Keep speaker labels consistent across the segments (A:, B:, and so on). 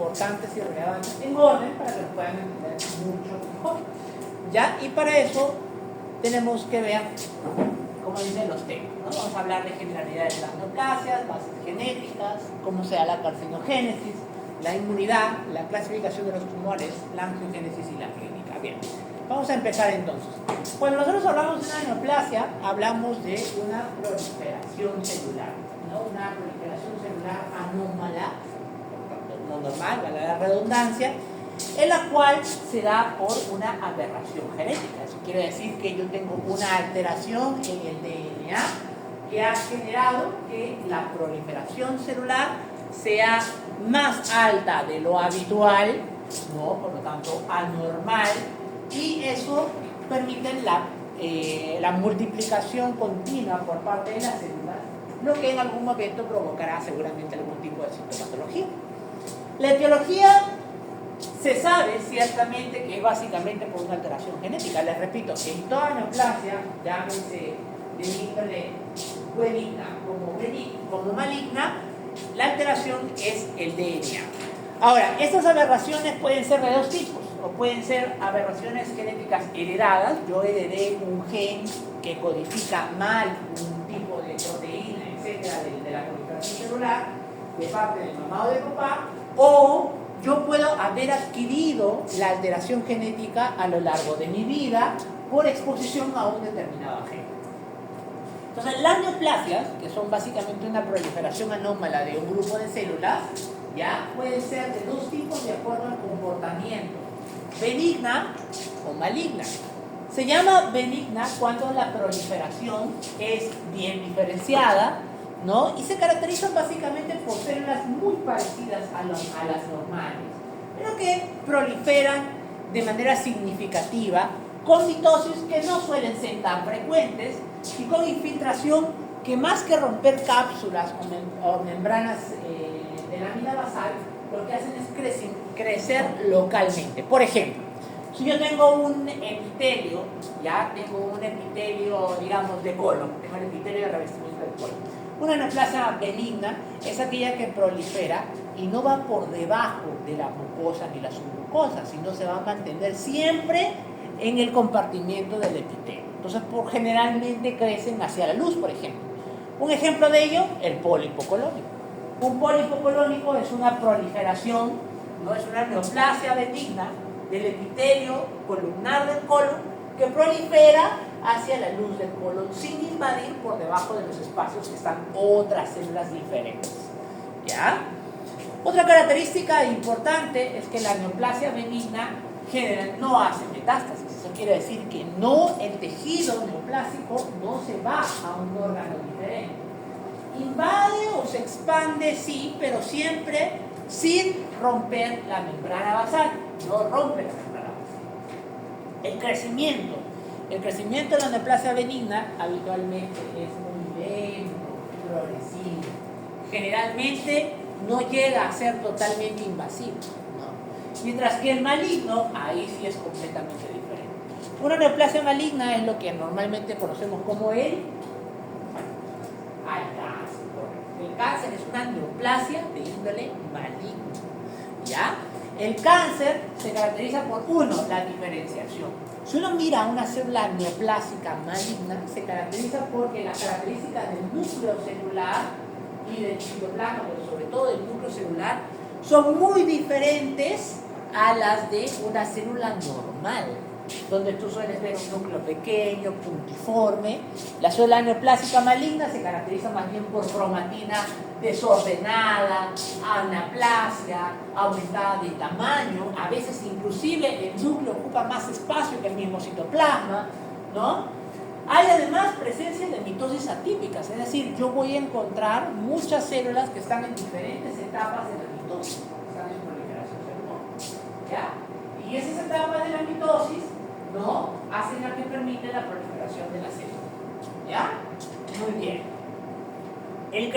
A: importantes y relevantes en orden para que lo puedan entender mucho mejor. ¿Ya? Y para eso tenemos que ver, como dicen los temas, ¿no? Vamos a hablar de generalidades de las neoplasias, bases genéticas, cómo se da la carcinogénesis, la inmunidad, la clasificación de los tumores, la angiogénesis y la clínica. Bien, vamos a empezar entonces. Cuando nosotros hablamos de una neoplasia, hablamos de una proliferación celular, ¿no? Una proliferación celular anómala, no normal, vale la redundancia, en la cual se da por una aberración genética. Eso quiere decir que yo tengo una alteración en el DNA que ha generado que la proliferación celular sea más alta de lo habitual, ¿no? Por lo tanto anormal, y eso permite la multiplicación continua por parte de las células, lo que en algún momento provocará seguramente algún tipo de sintomatología. La etiología se sabe ciertamente que es básicamente por una alteración genética. Les repito, en toda neoplasia, llámese de índole benigna como maligna, la alteración es el DNA. Ahora, estas aberraciones pueden ser de dos tipos, o pueden ser aberraciones genéticas heredadas. Yo heredé un gen que codifica mal un tipo de proteína, etcétera, de la proliferación celular, de parte de mamá o de papá, o yo puedo haber adquirido la alteración genética a lo largo de mi vida por exposición a un determinado gen. Entonces, las neoplasias, que son básicamente una proliferación anómala de un grupo de células, ya pueden ser de dos tipos de acuerdo al comportamiento: benigna o maligna. Se llama benigna cuando la proliferación es bien diferenciada, ¿no? Y se caracterizan básicamente por células muy parecidas a las normales, pero que proliferan de manera significativa, con mitosis que no suelen ser tan frecuentes y con infiltración que, más que romper cápsulas o membranas de lámina basal, lo que hacen es crecer localmente. Por ejemplo, si yo tengo un epitelio, digamos, de colon, tengo el epitelio de revestimiento del colon. Una neoplasia benigna es aquella que prolifera y no va por debajo de la mucosa ni la submucosa, sino se va a mantener siempre en el compartimiento del epitelio. Entonces, generalmente crecen hacia la luz, por ejemplo. Un ejemplo de ello, el pólipo colónico. Un pólipo colónico es una proliferación, no es una neoplasia benigna del epitelio columnar del colon que prolifera hacia la luz del colon sin invadir por debajo de los espacios que están otras células diferentes. ¿Ya? Otra característica importante es que la neoplasia benigna no hace metástasis. Eso quiere decir que el tejido neoplásico no se va a un órgano diferente. Invade o se expande, sí, pero siempre sin romper la membrana basal. No rompe la membrana basal. El crecimiento de la neoplasia benigna habitualmente es muy lento, progresivo. Generalmente no llega a ser totalmente invasivo, ¿no? Mientras que el maligno, ahí sí es completamente diferente. Una neoplasia maligna es lo que normalmente conocemos como el cáncer. El cáncer es una neoplasia de índole maligno, ¿ya? El cáncer se caracteriza por, uno, la diferenciación. Si uno mira una célula neoplásica maligna, se caracteriza porque las características del núcleo celular y del citoplasma, pero sobre todo del núcleo celular, son muy diferentes a las de una célula normal, donde tú sueles ver un núcleo pequeño, puntiforme. La célula neoplásica maligna se caracteriza más bien por cromatina desordenada, anaplasia, aumentada de tamaño, a veces inclusive el núcleo ocupa más espacio que el mismo citoplasma, ¿no? Hay además presencia de mitosis atípicas, es decir, yo voy a encontrar muchas células que están en diferentes etapas de la mitosis, están en proliferación celular, ¿ya? Y esas etapas de la mitosis, ¿no?, hacen la que permite la proliferación de la célula, ¿ya? Muy bien. El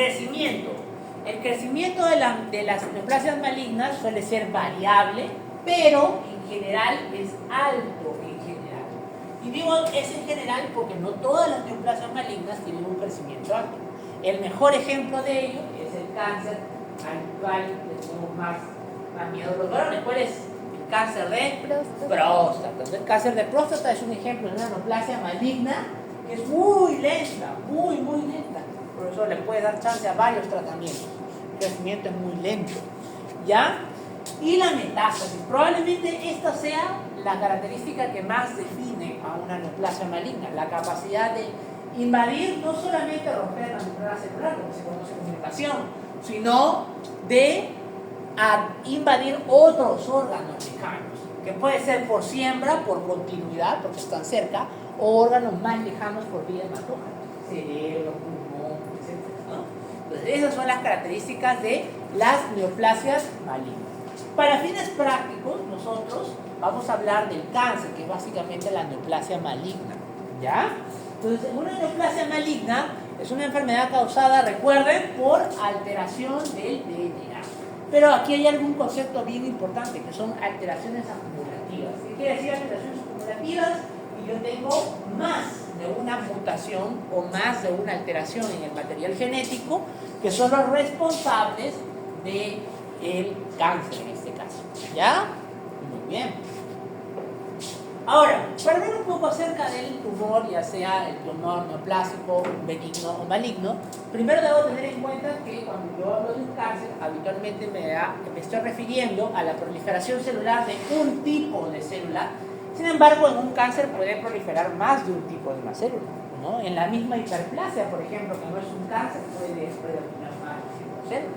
A: crecimiento de las neoplasias malignas suele ser variable, pero en general es alto en general. Y digo es en general porque no todas las neoplasias malignas tienen un crecimiento alto. El mejor ejemplo de ello es el cáncer, al cual le tenemos más más miedo a los varones. ¿Cuál es? El cáncer de próstata. Entonces, el cáncer de próstata es un ejemplo de una neoplasia maligna que es muy lenta, muy lenta. Por eso le puede dar chance a varios tratamientos. El crecimiento es muy lento. ¿Ya? Y la metástasis. Probablemente esta sea la característica que más define a una neoplasia maligna, la capacidad de invadir, no solamente romper la membrana celular, como se conoce como mutación, sino de invadir otros órganos lejanos, que puede ser por siembra, por continuidad, porque están cerca, o órganos más lejanos por vía hematógena, cerebro, pulmón, etc., ¿no? Entonces, esas son las características de las neoplasias malignas. Para fines prácticos, nosotros vamos a hablar del cáncer, que es básicamente la neoplasia maligna, ¿ya? Entonces, una neoplasia maligna es una enfermedad causada, recuerden, por alteración del DNA. Pero aquí hay algún concepto bien importante, que son alteraciones acumulativas. ¿Qué quiere decir alteraciones acumulativas? Y yo tengo más de una mutación o más de una alteración en el material genético que son los responsables del cáncer en este caso. ¿Ya? Muy bien. Ahora, para ver un poco acerca del tumor, ya sea el tumor neoplásico, benigno o maligno, primero debo tener en cuenta que cuando yo hablo de un cáncer, habitualmente me estoy refiriendo a la proliferación celular de un tipo de célula. Sin embargo, en un cáncer puede proliferar más de un tipo de una célula, ¿no? En la misma hiperplasia, por ejemplo, que no es un cáncer, puede predominar más de células,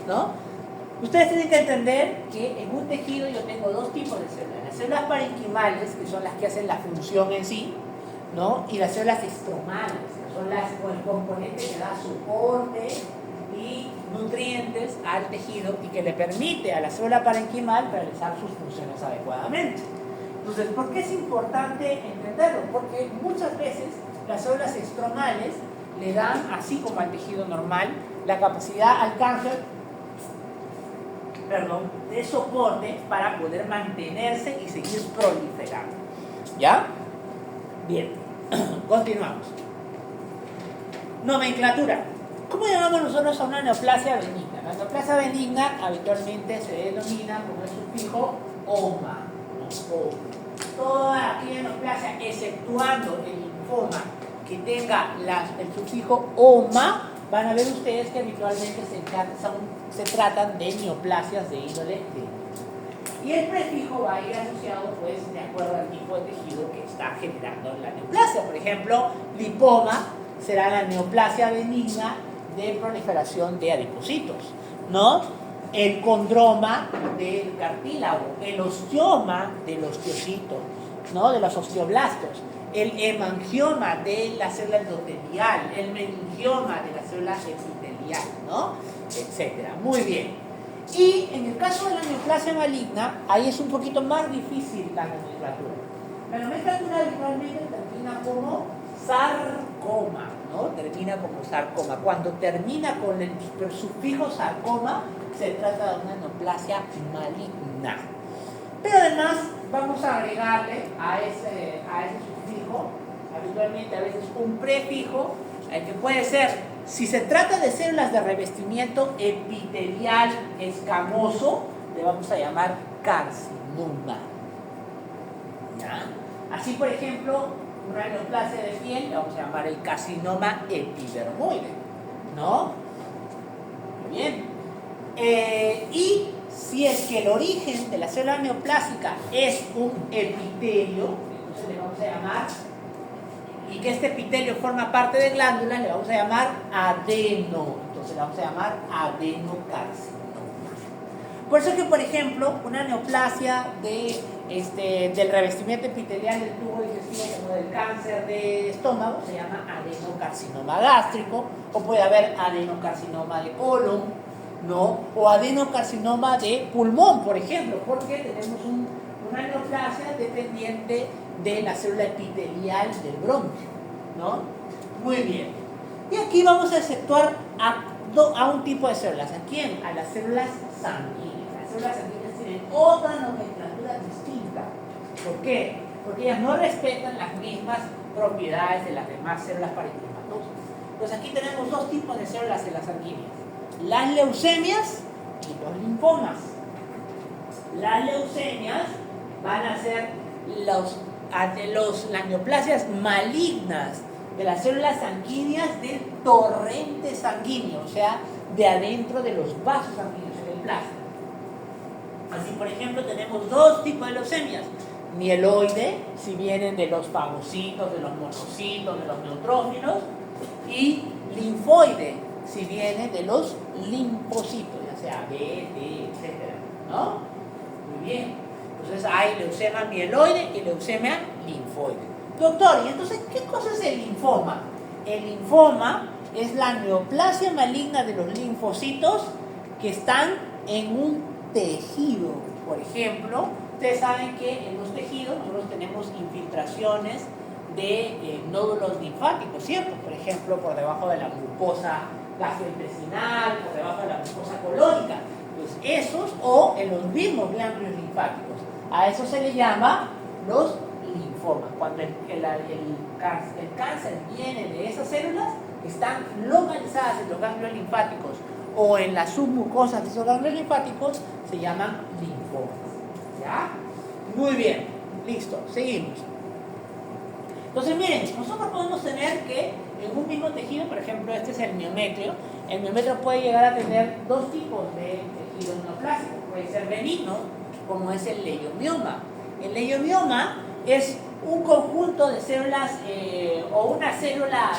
A: ¿no? Ustedes tienen que entender que en un tejido yo tengo dos tipos de células. Las células parenquimales, que son las que hacen la función en sí, ¿no? Y las células estromales, que son el componente que da soporte y nutrientes al tejido y que le permite a la célula parenquimal realizar sus funciones adecuadamente. Entonces, ¿por qué es importante entenderlo? Porque muchas veces las células estromales le dan, así como al tejido normal, la capacidad al cáncer de soporte para poder mantenerse y seguir proliferando. ¿Ya? Bien, continuamos. Nomenclatura. ¿Cómo llamamos nosotros a una neoplasia benigna? La neoplasia benigna habitualmente se denomina como el sufijo OMA. Toda aquella neoplasia, exceptuando el linfoma que tenga el sufijo OMA, van a ver ustedes que habitualmente se tratan de neoplasias de índole benigna. Y el prefijo va a ir asociado, pues, de acuerdo al tipo de tejido que está generando la neoplasia. Por ejemplo, lipoma será la neoplasia benigna de proliferación de adipocitos, ¿no? El condroma del cartílago, el osteoma del osteocito, ¿no? De los osteoblastos, el hemangioma de la célula endotelial, el meningioma de la célula epitelial, ¿no? Etcétera. Muy bien. Y en el caso de la neoplasia maligna, ahí es un poquito más difícil la nomenclatura. La nomenclatura habitualmente termina como sarcoma, ¿no? Termina como sarcoma. Cuando termina con el sufijo sarcoma, se trata de una neoplasia maligna. Pero además vamos a agregarle a ese sufijo, habitualmente a veces un prefijo, que puede ser, si se trata de células de revestimiento epitelial escamoso, le vamos a llamar carcinoma. ¿Ya? Así, por ejemplo, una neoplasia de piel, le vamos a llamar el carcinoma epidermoide, ¿no? Muy bien. Y si es que el origen de la célula neoplásica es un epitelio, entonces le vamos a llamar, y que este epitelio forma parte de glándulas, le vamos a llamar adeno, entonces le vamos a llamar adenocarcinoma. Por eso es que, por ejemplo, una neoplasia del revestimiento epitelial del tubo digestivo, como del cáncer de estómago, se llama adenocarcinoma gástrico, o puede haber adenocarcinoma de colon, ¿no? O adenocarcinoma de pulmón, por ejemplo, porque tenemos una neoplasia dependiente de la célula epitelial del bronquio, ¿no? Muy bien. Y aquí vamos a exceptuar a un tipo de células. ¿A quién? A las células sanguíneas. Las células sanguíneas tienen otra nomenclatura distinta. ¿Por qué? Porque ellas no respetan las mismas propiedades de las demás células parenquimatosas. Entonces aquí tenemos dos tipos de células en las sanguíneas: las leucemias y los linfomas. Las leucemias van a ser las neoplasias malignas de las células sanguíneas del torrente sanguíneo, o sea, de adentro de los vasos sanguíneos, en el plasma. Así, por ejemplo, tenemos dos tipos de leucemias. Mieloide, si vienen de los fagocitos, de los monocitos, de los neutrófilos, y linfoide, si viene de los linfocitos, ya sea B, T, etc. ¿No? Muy bien. Entonces hay leucemia mieloide y leucemia linfoide. Doctor, ¿y entonces qué cosa es el linfoma? El linfoma es la neoplasia maligna de los linfocitos que están en un tejido. Por ejemplo, ustedes saben que en los tejidos nosotros tenemos infiltraciones de nódulos linfáticos, ¿cierto? Por ejemplo, por debajo de la mucosa gastrointestinal, por debajo de la mucosa colónica. Pues esos, o en los mismos ganglios linfáticos. A eso se le llama los linfomas. Cuando el cáncer viene de esas células que están localizadas en los ganglios linfáticos o en las submucosas de esos ganglios linfáticos, se llaman linfomas. ¿Ya? Muy bien. Listo. Seguimos. Entonces, miren, nosotros podemos tener que en un mismo tejido, por ejemplo, este es el miometrio. El miometrio puede llegar a tener dos tipos de tejido neoplásico. Puede ser benigno, como es el leiomioma. El leiomioma es un conjunto de células o una célula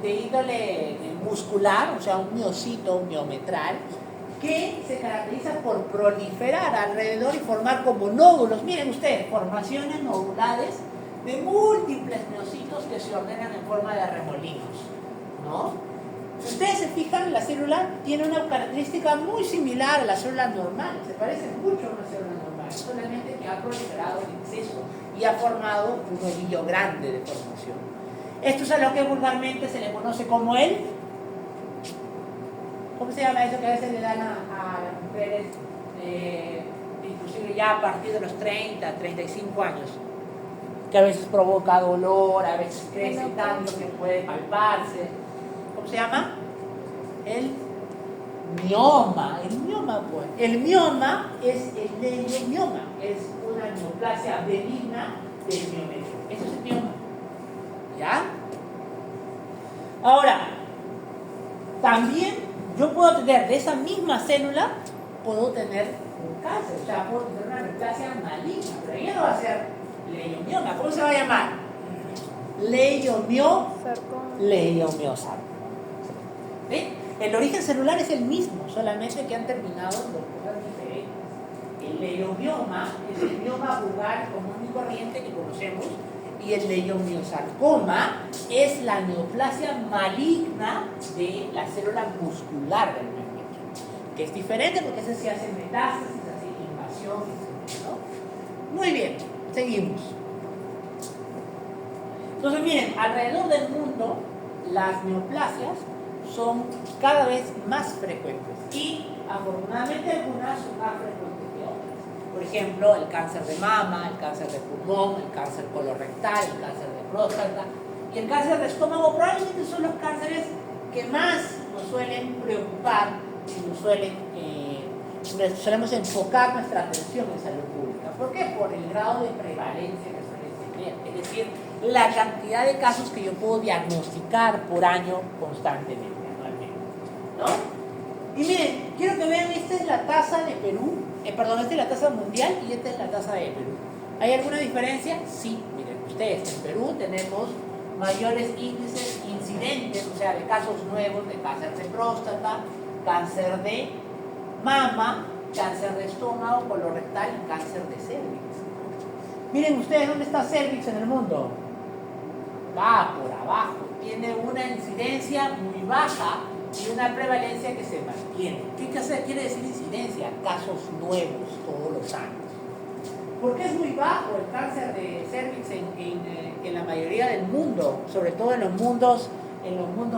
A: de índole muscular, o sea, un miocito, un miometral, que se caracteriza por proliferar alrededor y formar como nódulos. Miren ustedes, formaciones nodulares de múltiples miocitos que se ordenan en forma de remolinos, ¿no? Si ustedes se fijan, la célula tiene una característica muy similar a la célula normal, se parece mucho a una célula normal, solamente que ha proliferado en exceso y ha formado un ovillo grande de formación. Esto es a lo que vulgarmente se le conoce como el... ¿Cómo se llama eso que a veces le dan a las mujeres, inclusive ya a partir de los 30, 35 años? Que a veces provoca dolor, a veces crece tanto que puede palparse. ¿Cómo se llama? El mioma. El mioma, pues. El mioma es el leiomioma, es una neoplasia benigna del miometrio. Eso es el mioma. ¿Ya? Ahora, también yo puedo tener de esa misma célula, puedo tener un cáncer, o sea, puedo tener una neoplasia maligna, pero ya no va a ser leiomioma. ¿Cómo se va a llamar? Leiomiosarcoma. ¿Sí? El origen celular es el mismo, solamente que han terminado en dos cosas diferentes. El leiomioma es el mioma vulgar común y corriente que conocemos, y el leiomiosarcoma es la neoplasia maligna de la célula muscular del miometrio, que es diferente porque ese se hace metástasis, hace invasión, etc., ¿no? Muy bien, seguimos. Entonces, miren, alrededor del mundo las neoplasias son cada vez más frecuentes y afortunadamente algunas son más frecuentes que otras. Por ejemplo, el cáncer de mama, el cáncer de pulmón, el cáncer colorectal, el cáncer de próstata y el cáncer de estómago probablemente son los cánceres que más nos suelen preocupar y nos solemos enfocar nuestra atención en salud pública. ¿Por qué? Por el grado de prevalencia que suelen tener, es decir, la cantidad de casos que yo puedo diagnosticar por año constantemente, anualmente, ¿no? Y miren, quiero que vean, esta es la tasa de Perú, esta es la tasa mundial y esta es la tasa de Perú. ¿Hay alguna diferencia? Sí, miren ustedes, en Perú tenemos mayores índices incidentes, o sea, de casos nuevos de cáncer de próstata, cáncer de mama, cáncer de estómago, colorectal y cáncer de cervix. Miren ustedes dónde está cervix en el mundo. Va por abajo, tiene una incidencia muy baja y una prevalencia que se mantiene. ¿Qué quiere decir incidencia? Casos nuevos todos los años. ¿Por qué es muy bajo el cáncer de cervix en la mayoría del mundo? Sobre todo en los mundos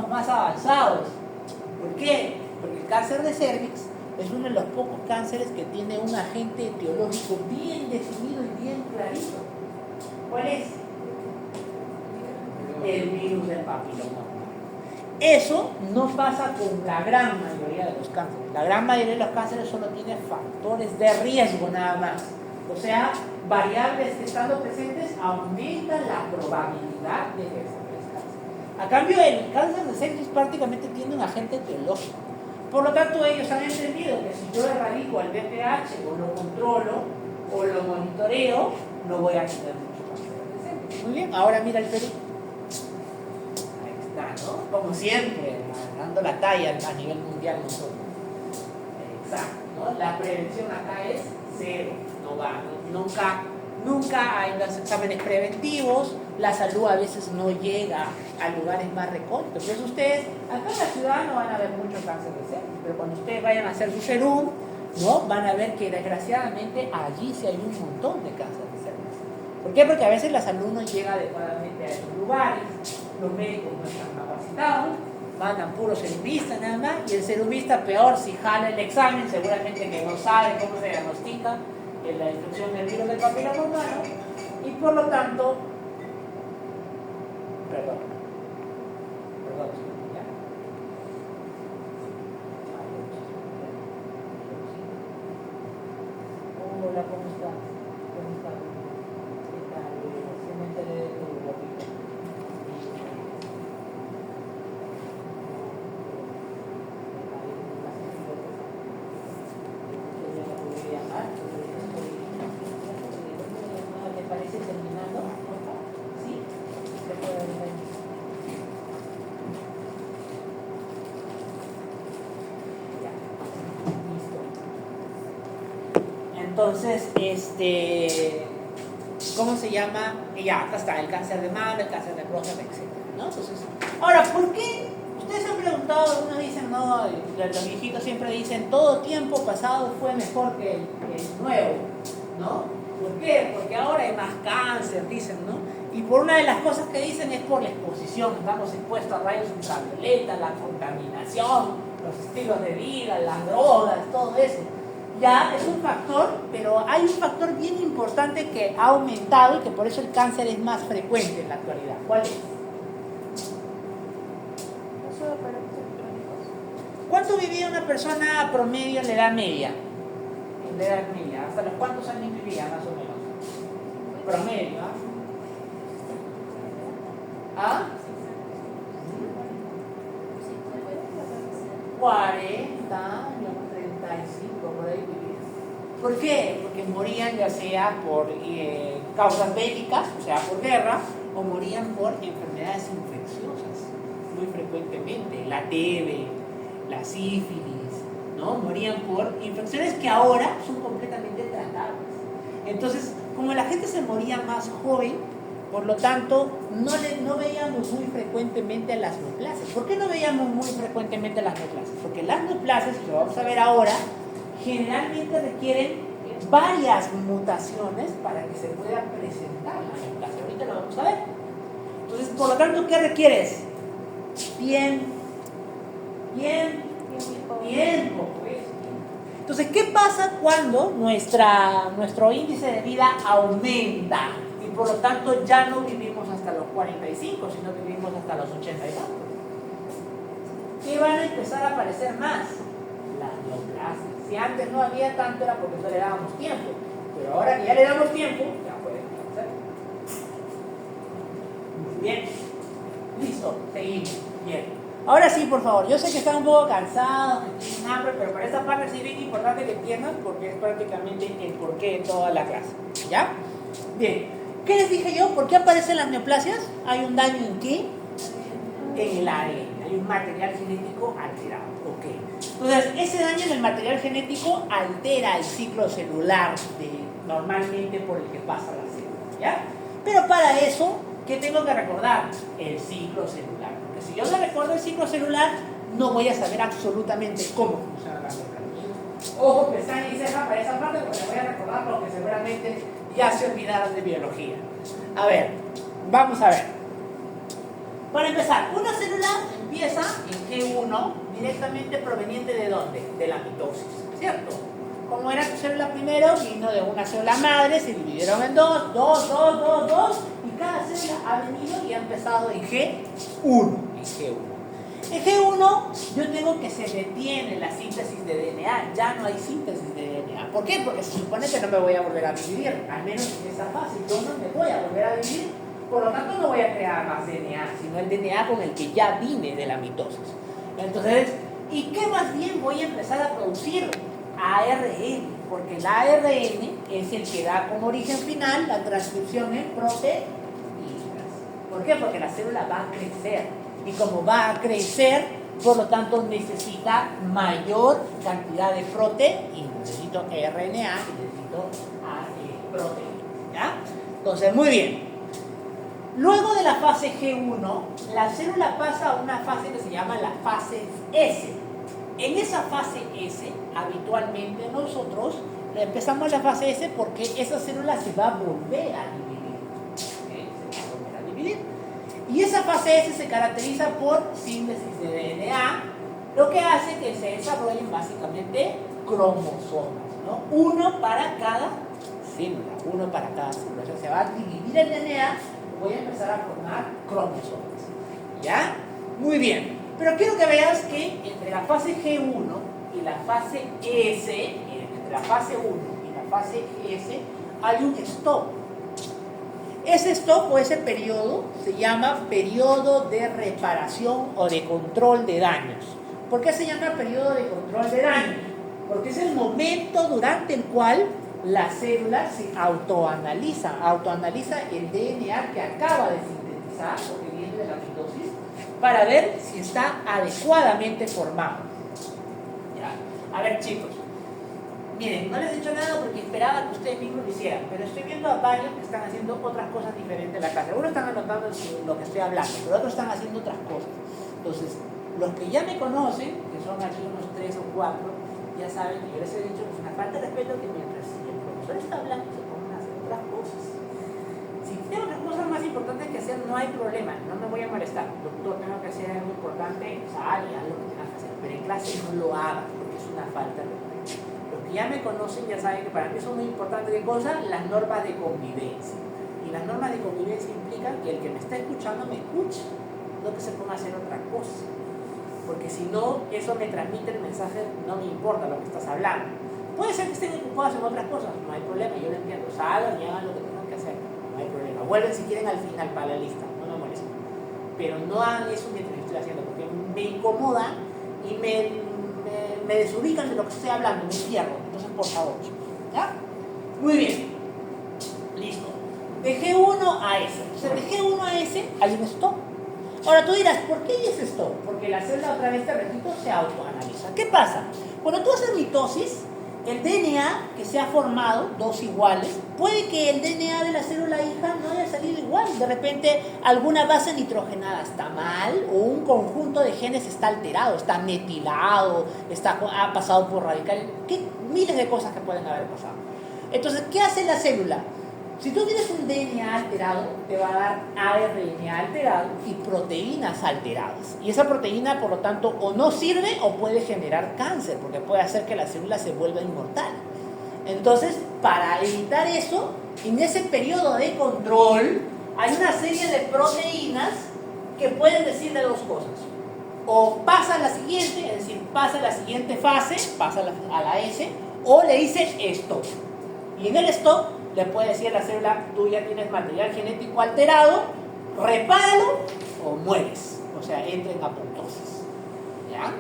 A: más avanzados. ¿Por qué? Porque el cáncer de cervix es uno de los pocos cánceres que tiene un agente etiológico bien definido y bien clarito. ¿Cuál es? El virus del papiloma. Eso no pasa con la gran mayoría mayoría de los cánceres. La gran mayoría de los cánceres solo tiene factores de riesgo nada más. O sea, variables que estando presentes aumentan la probabilidad de que desarrolles cáncer. A cambio, el cáncer de cervix prácticamente tiene un agente etiológico. Por lo tanto, ellos han entendido que si yo erradico el BPH o lo controlo o lo monitoreo, no voy a tener mucho cáncer de cervix. Muy bien, ahora mira el Perú. Ahí está, ¿no? Como siempre, dando la talla a nivel mundial nosotros. Exacto, ¿no? La prevención acá es cero. No va, nunca hay los exámenes preventivos, la salud a veces no llega a lugares más recónditos. Entonces ustedes, acá en la ciudad no van a ver mucho cáncer de cervix, pero cuando ustedes vayan a hacer su serum, ¿no? Van a ver que desgraciadamente allí sí hay un montón de cáncer de cervix. ¿Por qué? Porque a veces la salud no llega adecuadamente a esos lugares, los médicos no están capacitados, mandan puro serumista nada más, y el serumista peor si jala el examen, seguramente que no sabe cómo se diagnostica en la infección del virus del papiloma humano, y por lo tanto, perdón, ¿ya? Hola, ¿cómo estás? ¿Cómo estás? ¿Qué tal? Sí me enteré de tu guapito. ¿Le parece terminando? ¿Sí? ¿Se puede ver? Ya. Listo. Entonces, ¿cómo se llama? Ya, acá está, el cáncer de mama, el cáncer de próstata, etc. ¿No? Entonces, ahora, ¿por qué? Ustedes han preguntado, algunos dicen, no, los viejitos siempre dicen, todo tiempo pasado fue mejor que el nuevo, ¿no? ¿Por qué? Porque ahora hay más cáncer, dicen, ¿no? Y por una de las cosas que dicen es por la exposición, estamos expuestos a rayos ultravioleta, la contaminación, los estilos de vida, las drogas, todo eso. Ya es un factor, pero hay un factor bien importante que ha aumentado y que por eso el cáncer es más frecuente en la actualidad. ¿Cuál es? ¿Cuánto vivía una persona promedio en la edad media? En la edad media, ¿hasta los cuántos años vivía más o menos? Promedio, ¿ah? ¿Ah? 40 años, 35, por ahí vivía. ¿Por qué? Porque morían ya sea por causas bélicas, o sea, por guerra, o morían por enfermedades infecciosas, muy frecuentemente, la TB, la sífilis, ¿no? Morían por infecciones que ahora son completamente tratables. Entonces, como la gente se moría más joven, por lo tanto, no veíamos muy frecuentemente las neoplasias. ¿Por qué no veíamos muy frecuentemente las neoplasias? Porque las neoplasias, que lo vamos a ver ahora, generalmente requieren varias mutaciones para que se pueda presentar la neoplasia. Ahorita lo vamos a ver. Entonces, por lo tanto, ¿qué requieres? Tiempo. Pues. Entonces, ¿qué pasa cuando nuestro índice de vida aumenta? Y por lo tanto ya no vivimos hasta los 45, sino vivimos hasta los 80 y tantos. ¿Qué van a empezar a aparecer más? Las neoplasias. Si antes no había tanto era porque no le dábamos tiempo. Pero ahora que ya le damos tiempo, ya pueden hacer. Muy bien. Listo, seguimos. Bien. Ahora sí, por favor, yo sé que están un poco cansados, que tienen hambre, pero para esta parte sí es bien importante que entiendan porque es prácticamente el porqué de toda la clase. ¿Ya? Bien. ¿Qué les dije yo? ¿Por qué aparecen las neoplasias? ¿Hay un daño en qué? En el ADN. Hay un material genético alterado. Ok. Entonces, ese daño en el material genético altera el ciclo celular normalmente por el que pasa la célula. ¿Ya? Pero para eso, ¿qué tengo que recordar? El ciclo celular. Porque si yo no recuerdo el ciclo celular, no voy a saber absolutamente cómo funciona la neoplasia. Ojo, pestaña y ceja para esa parte porque voy a recordar lo que seguramente ya se olvidaron de biología. A ver, vamos a ver. Para empezar, una célula empieza en G1 directamente proveniente ¿de dónde? De la mitosis, ¿cierto? Como era tu célula primero, vino de una célula madre, se dividieron en dos, y cada célula ha venido y ha empezado en G1. En G1 yo tengo que se detiene la síntesis de DNA, ya no hay síntesis de DNA. ¿Por qué? Porque se supone que no me voy a volver a dividir, al menos en esta fase. Yo no me voy a volver a dividir, por lo tanto no voy a crear más DNA, sino el DNA con el que ya vine de la mitosis. Entonces, ¿y qué más bien voy a empezar a producir? ARN, porque el ARN es el que da como origen final la transcripción en proteínas. ¿Por qué? Porque la célula va a crecer. Y como va a crecer, por lo tanto necesita mayor cantidad de proteínas. Necesito RNA y necesito proteínas. ¿Ya? Entonces, muy bien. Luego de la fase G1, la célula pasa a una fase que se llama la fase S. En esa fase S, habitualmente nosotros empezamos la fase S porque esa célula se va a volver a dividir. ¿Okay? Se va a volver a dividir. Y esa fase S se caracteriza por síntesis de DNA, lo que hace que se desarrollen básicamente cromosomas, ¿no? Uno para cada célula, uno para cada célula. O sea, se va a dividir el DNA, voy a empezar a formar cromosomas. ¿Ya? Muy bien. Pero quiero que veas que entre la fase G1 y la fase S, entre la fase 1 y la fase S, hay un stop. Ese stop o ese periodo se llama periodo de reparación o de control de daños. ¿Por qué se llama periodo de control de daños? Porque es el momento durante el cual la célula se autoanaliza el DNA que acaba de sintetizar, o que viene de la mitosis, para ver si está adecuadamente formado. ¿Ya? A ver, chicos. Miren, no les he dicho nada porque esperaba que ustedes mismos lo hicieran, pero estoy viendo a varios que están haciendo otras cosas diferentes en la clase. Algunos están anotando lo que estoy hablando, pero otros están haciendo otras cosas. Entonces, los que ya me conocen, que son aquí unos 3 o 4, ya saben que yo les he dicho que es una falta de respeto que mientras el profesor está hablando se pongan a hacer otras cosas. Si tengo otras cosas más importantes que hacer, no hay problema, no me voy a molestar. Doctor, tengo que hacer algo importante, sal y haz lo que tengas que hacer, pero en clase no lo hagas porque es una falta de respeto. Los que ya me conocen ya saben que para mí son muy importantes de cosas las normas de convivencia. Y las normas de convivencia implican que el que me está escuchando me escuche, no que se ponga a hacer otra cosa. Porque si no, eso me transmite el mensaje, no me importa lo que estás hablando. Puede ser que estén ocupados en otras cosas, no hay problema, yo lo entiendo. Salgan y hagan lo que tengan que hacer, no hay problema. Vuelven si quieren al final para la lista, no me molesta. Pero no hagan eso mientras estoy haciendo, porque me incomoda y me desubican de lo que estoy hablando, me pierdo. Entonces, por favor, ¿ya? Muy bien. Listo. De G1 a S. Entonces, de G1 a S hay un stop. Ahora tú dirás, ¿por qué hay ese stop? Porque la célula, otra vez te repito, se autoanaliza. ¿Qué pasa? Cuando tú haces mitosis, el DNA que se ha formado, dos iguales, puede que el DNA de la célula hija no haya salido igual. De repente, alguna base nitrogenada está mal, o un conjunto de genes está alterado, está metilado, ha pasado por radical. Miles de cosas que pueden haber pasado. Entonces, ¿qué hace la célula? Si tú tienes un DNA alterado, te va a dar ARN alterado y proteínas alteradas. Y esa proteína, por lo tanto, o no sirve o puede generar cáncer, porque puede hacer que la célula se vuelva inmortal. Entonces, para evitar eso, en ese periodo de control, hay una serie de proteínas que pueden decirle dos cosas. O pasa a la siguiente, es decir, pasa a la siguiente fase, pasa a la S, o le dice stop. Y en el stop, le puede decir a la célula, tú ya tienes material genético alterado, repáralo o mueres. O sea, entra en apoptosis. ¿Ya?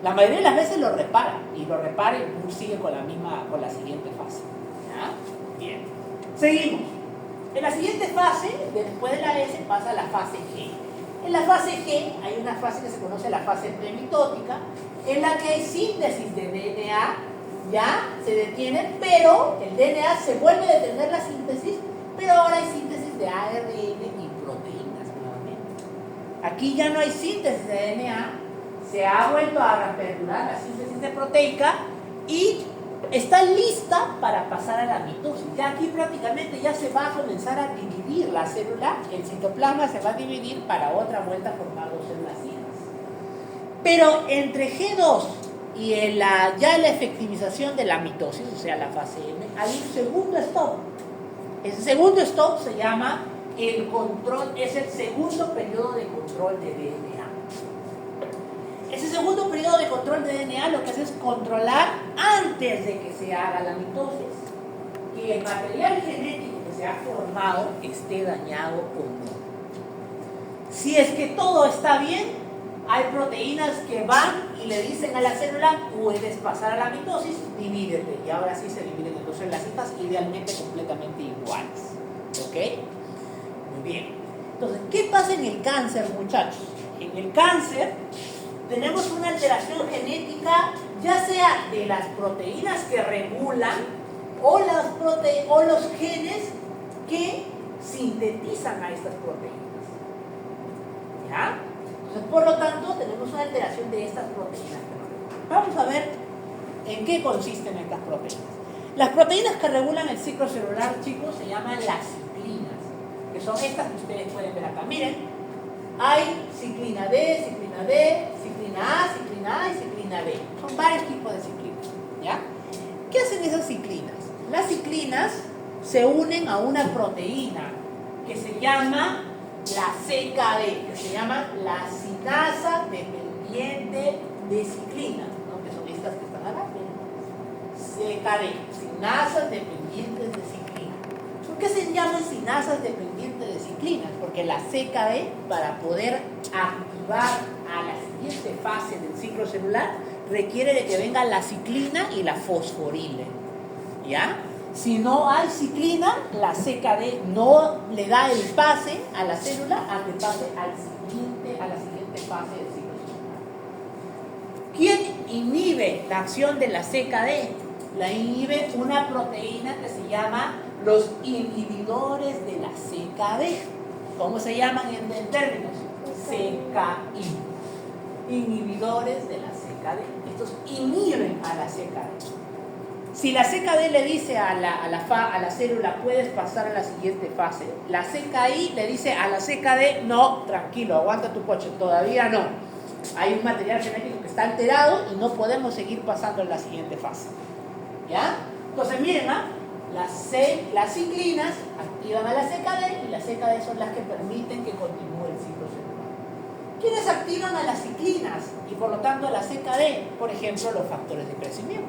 A: La mayoría de las veces lo repara, y lo repara y sigue con la siguiente fase. ¿Ya? Bien. Seguimos. En la siguiente fase, después de la S, pasa a la fase G. En la fase G hay una fase que se conoce la fase premitótica, en la que hay síntesis de DNA. Ya se detiene, pero el DNA se vuelve a detener la síntesis, pero ahora hay síntesis de ARN y proteínas nuevamente. Aquí ya no hay síntesis de DNA, se ha vuelto a perdurar la síntesis de proteica y está lista para pasar a la mitosis. Ya aquí prácticamente ya se va a comenzar a dividir la célula, el citoplasma se va a dividir para otra vuelta a formar dos células hijas. Pero entre G2 y ya la efectivización de la mitosis, o sea, la fase M, hay un segundo stop. Ese segundo stop se llama el control, es el segundo periodo de control de DNA. Ese segundo periodo de control de DNA lo que hace es controlar antes de que se haga la mitosis que el material genético que se ha formado esté dañado o no. Si es que todo está bien, hay proteínas que van y le dicen a la célula, puedes pasar a la mitosis, divídete. Y ahora sí se dividen en dos células, idealmente completamente iguales. ¿Ok? Muy bien. Entonces, ¿qué pasa en el cáncer, muchachos? En el cáncer tenemos una alteración genética, ya sea de las proteínas que regulan o los genes que sintetizan a estas proteínas. ¿Ya? Entonces, por lo tanto, tenemos una alteración de estas proteínas. Vamos a ver en qué consisten estas proteínas. Las proteínas que regulan el ciclo celular, chicos, se llaman las ciclinas, que son estas que ustedes pueden ver acá. Miren, hay ciclina D, ciclina D, ciclina A y ciclina B. Son varios tipos de ciclinas. ¿Ya? ¿Qué hacen esas ciclinas? Las ciclinas se unen a una proteína que se llama la CKD, que se llama la cinasa dependiente de ciclina, ¿no? Que son estas que están acá. CKD, cinasas dependientes de ciclina. ¿Por qué se llaman cinasas dependientes de ciclinas? Porque la CKD, para poder activar a la siguiente fase del ciclo celular, requiere de que venga la ciclina y la fosforile. ¿Ya? Si no hay ciclina, la CKD no le da el pase a la célula a que pase a la siguiente fase del ciclo celular. ¿Quién inhibe la acción de la CKD? La inhibe una proteína que se llama los inhibidores de la CKD. ¿Cómo se llaman en términos? CKI. Inhibidores de la CKD. Estos inhiben a la CKD. Si la CKD le dice a la célula, puedes pasar a la siguiente fase, la CKI le dice a la CKD, no, tranquilo, aguanta tu coche, todavía no. Hay un material genético que está alterado y no podemos seguir pasando a la siguiente fase. ¿Ya? Entonces, miren, ¿ah? Las ciclinas activan a la CKD y las CKD son las que permiten que continúe el ciclo celular. ¿Quiénes activan a las ciclinas y por lo tanto a la CKD? Por ejemplo, los factores de crecimiento.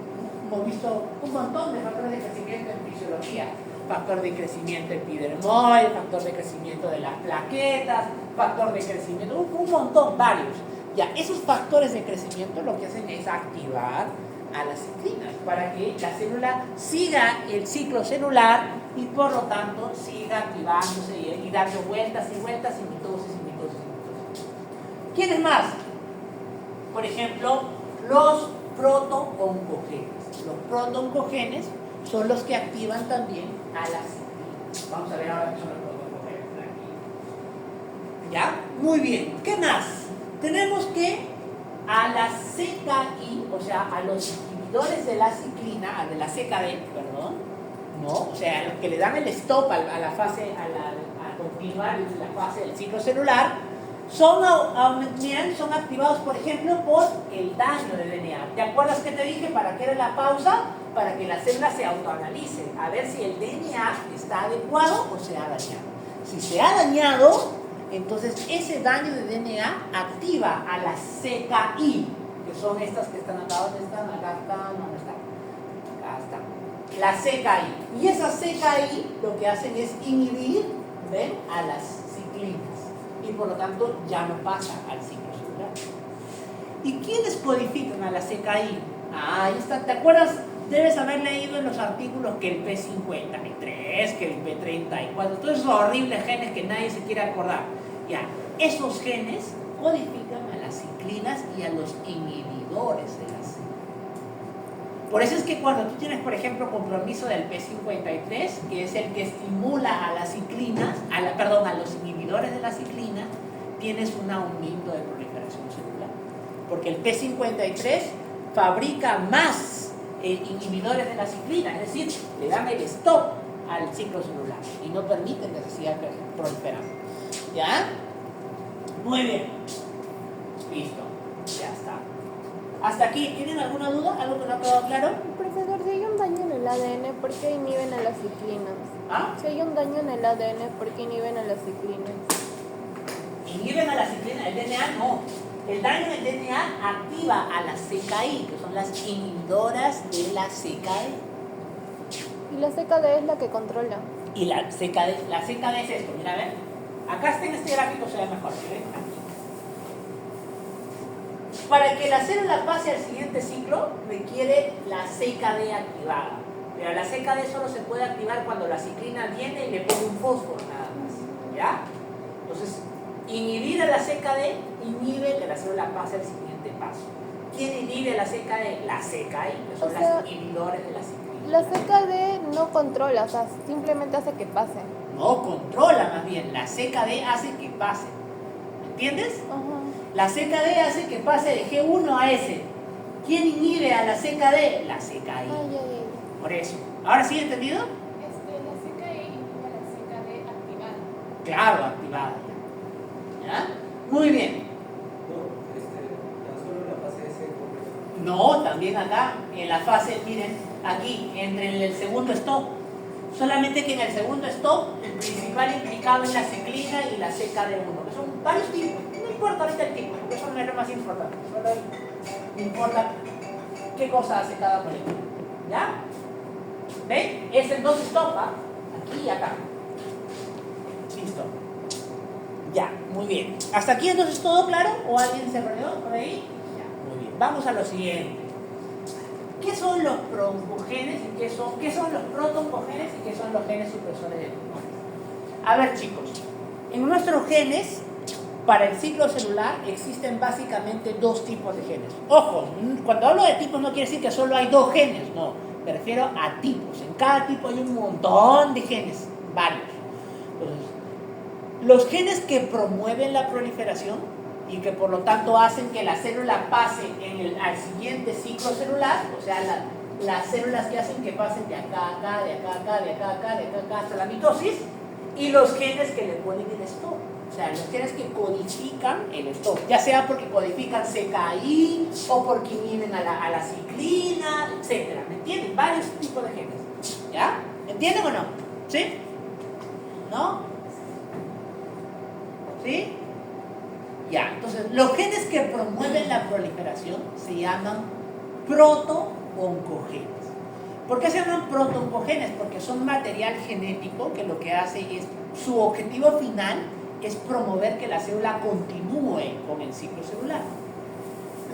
A: Hemos visto un montón de factores de crecimiento en fisiología. Factor de crecimiento epidermoide, factor de crecimiento de las plaquetas, factor de crecimiento, un montón, varios. Ya, esos factores de crecimiento lo que hacen es activar a las ciclinas para que la célula siga el ciclo celular y por lo tanto siga activándose y dando vueltas y vueltas y mitosis y mitosis y mitosis. ¿Quiénes más? Por ejemplo, los protooncogenes. Los protooncogenes son los que activan también a las ciclinas. Vamos a ver ahora qué son los protooncogenes. ¿Ya? Muy bien. ¿Qué más? Tenemos que a la CKI, o sea, a los inhibidores de la ciclina, de la CKD, perdón, ¿no? O sea, a los que le dan el stop a la fase, a continuar la fase del ciclo celular, son activados, por ejemplo, por el daño de DNA. ¿Te acuerdas que te dije para qué era la pausa? Para que la célula se autoanalice, a ver si el DNA está adecuado o se ha dañado. Si se ha dañado, entonces ese daño de DNA activa a la CKI, que son estas que están acá. ¿Dónde están? Acá están, ¿dónde están? Acá están. La CKI. Y esas CKI lo que hacen es inhibir, ¿ven?, a las ciclinas. Y por lo tanto ya no pasa al ciclo celular. ¿Y quiénes codifican a la CKI? Ahí está. ¿Te acuerdas? Debes haber leído en los artículos que el P53, que el P34, todos esos horribles genes que nadie se quiere acordar. Ya, esos genes codifican a las ciclinas y a los inhibidores de las ciclinas. Por eso es que cuando tú tienes, por ejemplo, compromiso del P53, que es el que estimula a las ciclinas, a los inhibidores de la ciclina, tienes un aumento de proliferación celular. Porque el P53 fabrica más inhibidores de la ciclina, es decir, le dan el stop al ciclo celular y no permiten que se siga proliferando. ¿Ya? Muy bien. Listo. Ya está. Hasta aquí. ¿Tienen alguna duda? ¿Algo que no ha quedado claro?
B: Profesor, si hay un daño en el ADN, ¿por qué inhiben a las ciclinas?
A: ¿Ah?
B: Si hay un daño en el ADN, ¿por qué inhiben a las ciclinas?
A: ¿Inhiben a la ciclina? El DNA no. El daño en el DNA activa a la CKI, que son las inhibidoras de la CKD.
B: Y la CKD es la que controla.
A: Y la CKD es esto, mira, a ver. Acá está en este gráfico, se ve mejor, ¿sí ven? Aquí. Para que la célula pase al siguiente ciclo, requiere la CKD activada. Pero la CKD solo se puede activar cuando la ciclina viene y le pone un fósforo nada más. ¿Ya? Entonces, inhibir a la CKD inhibe que la célula pase al siguiente paso. ¿Quién inhibe la CKD? La CKI, que son las inhibidores de la ciclina.
B: La CKD no controla, o sea, simplemente hace que pase.
A: No controla, más bien. La CKD hace que pase. ¿Entiendes?
B: Ajá.
A: La CKD hace que pase de G1 a S. ¿Quién inhibe a la CKD? La CKI.
B: Ay, ay, ay.
A: Por eso. ¿Ahora sí entendido?
C: La CKI inhibe la CKD activada.
A: Claro, activada. ¿Ya? Muy bien.
D: Tan solo la fase S.
A: No, también acá, en la fase, miren, aquí, entre el segundo stop. Solamente que en el segundo stop, el principal implicado es la ciclina y la CKD1, que son varios tipos. No importa ahorita el tipo, porque eso no es lo más importante. Solo importa qué cosa hace cada molécula. ¿Ya? ¿Ven? Es en dos stops, ¿ah? Aquí y acá. Listo. Ya, muy bien. ¿Hasta aquí entonces todo claro? ¿O alguien se perdió por ahí? Ya, muy bien. Vamos a lo siguiente. ¿Qué son los broncogenes y qué son los protoncogenes y qué son los genes supresores de tumores? A ver, chicos, en nuestros genes, para el ciclo celular, existen básicamente dos tipos de genes. Ojo, cuando hablo de tipos no quiere decir que solo hay dos genes, no, me refiero a tipos. En cada tipo hay un montón de genes, varios. Entonces, los genes que promueven la proliferación y que por lo tanto hacen que la célula pase al siguiente ciclo celular, o sea, las células que hacen que pasen de acá a acá, de acá a acá, de acá a acá, de acá a acá hasta la mitosis, y los genes que le ponen el stop, o sea, los genes que codifican el stop, ya sea porque codifican CKI o porque inhiben a la ciclina, etc. ¿Me entienden? Varios tipos de genes. ¿Ya? ¿Entienden o no? ¿Sí? ¿No? ¿Sí? Ya, entonces los genes que promueven la proliferación se llaman proto-oncogenes. ¿Por qué se llaman proto-oncogenes? Porque son material genético que lo que hace es, su objetivo final es promover que la célula continúe con el ciclo celular.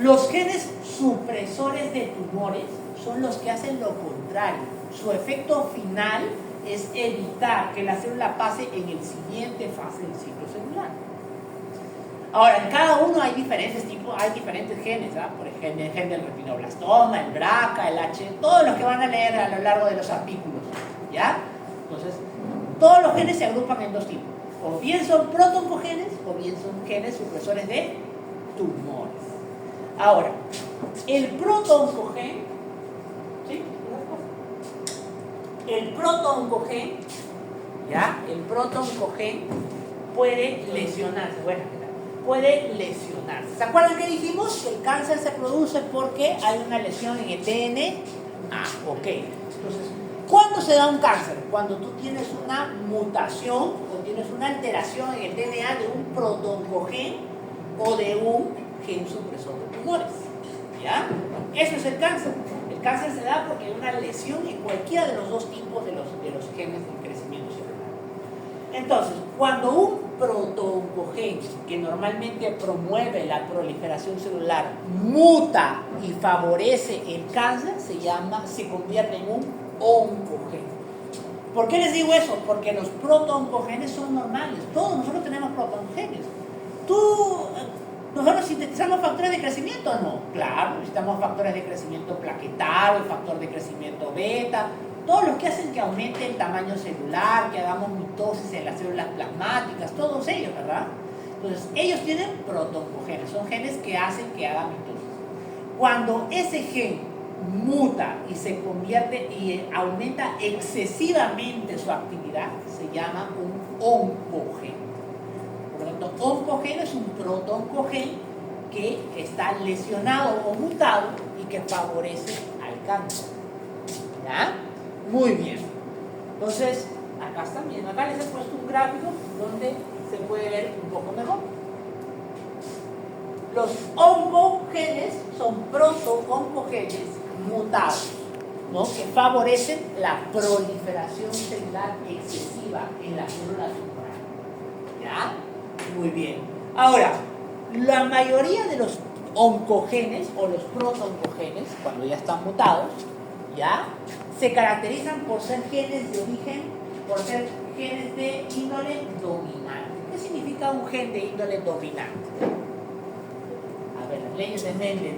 A: Los genes supresores de tumores son los que hacen lo contrario. Su efecto final es evitar que la célula pase en el siguiente fase del ciclo celular. Ahora, en cada uno hay diferentes tipos, hay diferentes genes, ¿ah? Por ejemplo, el gen del retinoblastoma, el BRCA, el H, todos los que van a leer a lo largo de los artículos, ¿ya? Entonces, todos los genes se agrupan en dos tipos, o bien son protoncogenes o bien son genes supresores de tumores. Ahora, el protooncogen, ¿sí? El protooncogen, ¿ya? El protooncogen puede lesionarse, bueno, puede lesionarse. ¿Se acuerdan que dijimos que el cáncer se produce porque hay una lesión en el DNA? Ok. Entonces, ¿cuándo se da un cáncer? Cuando tú tienes una mutación o tienes una alteración en el DNA de un protooncogen o de un gen supresor de tumores. ¿Ya? Eso es el cáncer. El cáncer se da porque hay una lesión en cualquiera de los dos tipos de los genes de crecimiento celular. Entonces, cuando un protooncogen que normalmente promueve la proliferación celular muta y favorece el cáncer, se convierte en un oncogen. ¿Por qué les digo eso? Porque los protooncogenes son normales. Todos nosotros tenemos protooncogenes. ¿Nosotros sintetizamos factores de crecimiento o no? Claro, necesitamos factores de crecimiento plaquetario, factor de crecimiento beta, todos los que hacen que aumente el tamaño celular, que hagamos mitosis en las células plasmáticas, todos ellos, ¿verdad? Entonces, ellos tienen protooncogenes, son genes que hacen que haga mitosis. Cuando ese gen muta y se convierte y aumenta excesivamente su actividad, se llama un oncogen. Por lo tanto, oncogen es un protooncogen que está lesionado o mutado y que favorece al cáncer. ¿Ya? Muy bien. Entonces, acá están bien. Acá les he puesto un gráfico donde se puede ver un poco mejor. Los oncogenes son proto-oncogenes mutados, ¿no? Que favorecen la proliferación celular excesiva en la célula tumoral. ¿Ya? Muy bien. Ahora, la mayoría de los oncogenes o los proto-oncogenes, cuando ya están mutados, ¿ya? Se caracterizan por ser genes de origen, por ser genes de índole dominante. ¿Qué significa un gen de índole dominante? A ver, las leyes de Mendel.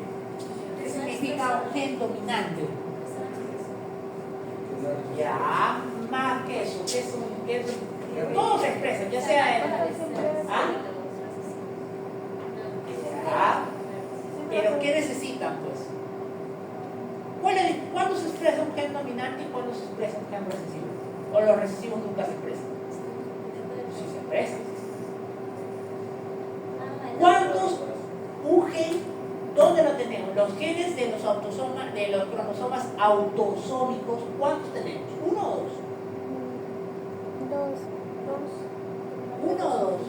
A: ¿Qué significa un gen dominante? Ya, más que eso, todo se expresa, ya sea en... ¿Ah? Ya, pero ¿qué necesitan, pues? ¿Cuándo se expresa un gen dominante y cuándo se expresa un gen recesivo? ¿O los recesivos nunca se expresan? Sí se expresan. ¿Cuántos? Un gen, ¿dónde lo tenemos? Los genes de los autosomas, de los cromosomas autosómicos, ¿cuántos tenemos? ¿Uno o dos? ¿Uno o dos?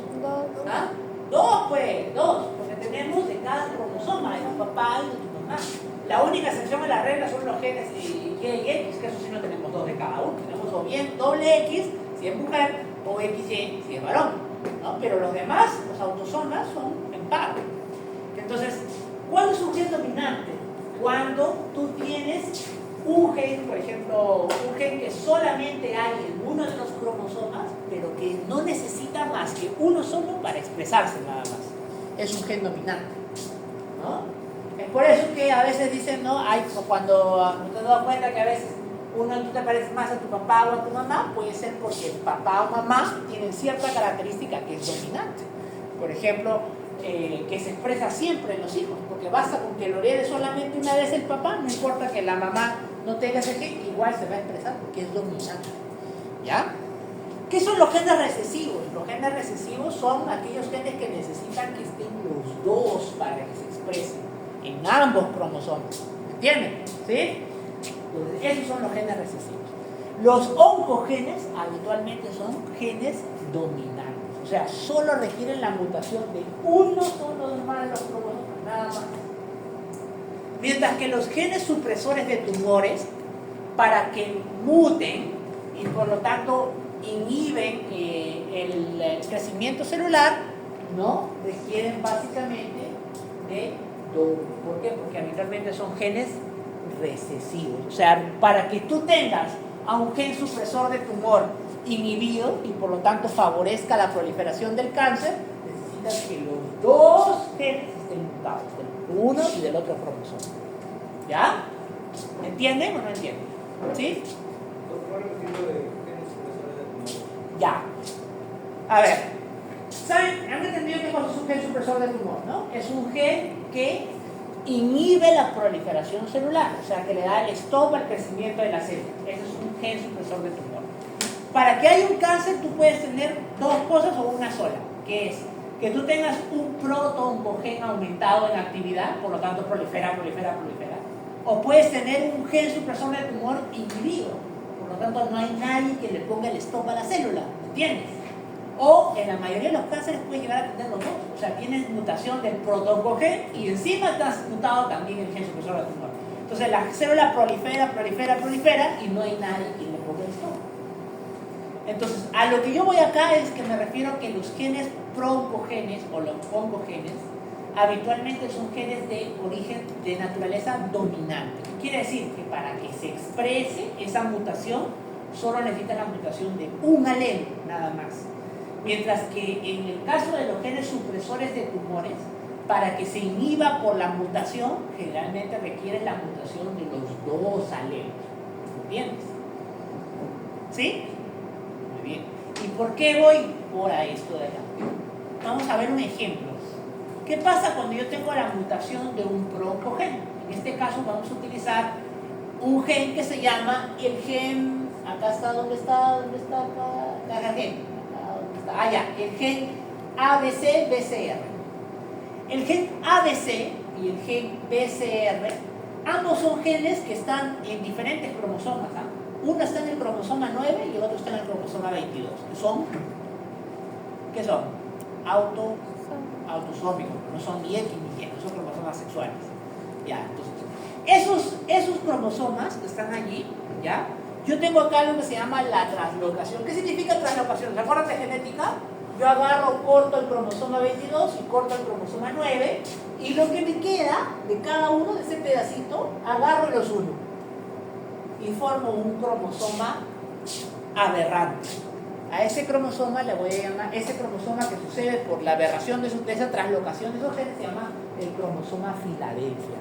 A: ¿Ah? Dos, pues, dos, porque tenemos de cada cromosoma, de tu papá y de tu mamá. La única excepción a la regla son los genes Y y X, que eso sí no tenemos dos de cada uno. Tenemos o bien doble X si es mujer o XY si es varón, ¿no? Pero los demás, los autosomas, son en par. Entonces, ¿cuándo es un gen dominante? Cuando tú tienes un gen, por ejemplo, un gen que solamente hay en uno de los cromosomas, pero que no necesita más que uno solo para expresarse nada más. Es un gen dominante, ¿no? Es por eso que a veces dicen, ¿no? Cuando te has dado cuenta que a veces tú te pareces más a tu papá o a tu mamá, puede ser porque el papá o mamá tienen cierta característica que es dominante. Por ejemplo, que se expresa siempre en los hijos, porque basta con que lo herede solamente una vez el papá, no importa que la mamá no tenga ese gen, igual se va a expresar porque es dominante. ¿Ya? ¿Qué son los genes recesivos? Los genes recesivos son aquellos genes que necesitan que estén los dos para que se expresen en ambos cromosomas. ¿Entienden? ¿Sí? Entonces, esos son los genes recesivos. Los oncogenes habitualmente son genes dominantes. O sea, solo requieren la mutación de uno solo de los cromosomas, nada más. Mientras que los genes supresores de tumores, para que muten y por lo tanto inhiben el crecimiento celular, ¿no? Requieren básicamente de doble. ¿Por qué? Porque habitualmente son genes recesivos. O sea, para que tú tengas a un gen supresor de tumor inhibido y por lo tanto favorezca la proliferación del cáncer, necesitas que los dos genes estén mutados, del uno y del otro cromosoma. ¿Ya? ¿Entienden o no entienden? ¿Sí? Ya. A ver, ¿saben? Han entendido que es un gen supresor de tumor, ¿no? Es un gen que inhibe la proliferación celular, o sea, que le da el stop al crecimiento de la célula. Ese es un gen supresor de tumor. Para que haya un cáncer, tú puedes tener dos cosas o una sola, que es que tú tengas un proto-oncogen aumentado en actividad, por lo tanto prolifera. O puedes tener un gen supresor de tumor inhibido, por lo tanto no hay nadie que le ponga el stop a la célula, ¿entiendes? O en la mayoría de los cánceres puedes llegar a tener los dos, o sea, tienes mutación del proto-oncogen y encima te has mutado también el gen supresor de tumor. Entonces la célula prolifera y no hay nadie que le ponga el stop. Entonces, a lo que yo voy acá es que me refiero a que los genes pro-oncogenes o los oncogenes habitualmente son genes de origen de naturaleza dominante. ¿Qué quiere decir? Que para que se exprese esa mutación solo necesita la mutación de un alelo, nada más. Mientras que en el caso de los genes supresores de tumores, para que se inhiba por la mutación, generalmente requiere la mutación de los dos alelos. ¿Entiendes? ¿Sí? Muy bien. ¿Y por qué voy por a esto de acá? Vamos a ver un ejemplo. ¿Qué pasa cuando yo tengo la mutación de un pro-oncogen? En este caso vamos a utilizar un gen que se llama el gen... Acá está, ¿dónde está? Acá gen. Ah, ya, el gen ABC-BCR. El gen ABC y el gen BCR, ambos son genes que están en diferentes cromosomas. Uno está en el cromosoma 9 y el otro está en el cromosoma 22. ¿Qué son? Autosómicos.
B: Autosómicos.
A: No son ni X ni Y, no son cromosomas sexuales. Ya, entonces, esos cromosomas que están allí, ¿ya? Yo tengo acá algo que se llama la translocación. ¿Qué significa translocación? ¿Se acuerdan de genética? Yo agarro, corto el cromosoma 22 y corto el cromosoma 9, y lo que me queda de cada uno de ese pedacito, agarro y los uno. Y formo un cromosoma aberrante. A ese cromosoma le voy a llamar, ese cromosoma que sucede por la aberración de esa translocación de esos genes se llama el cromosoma Filadelfia.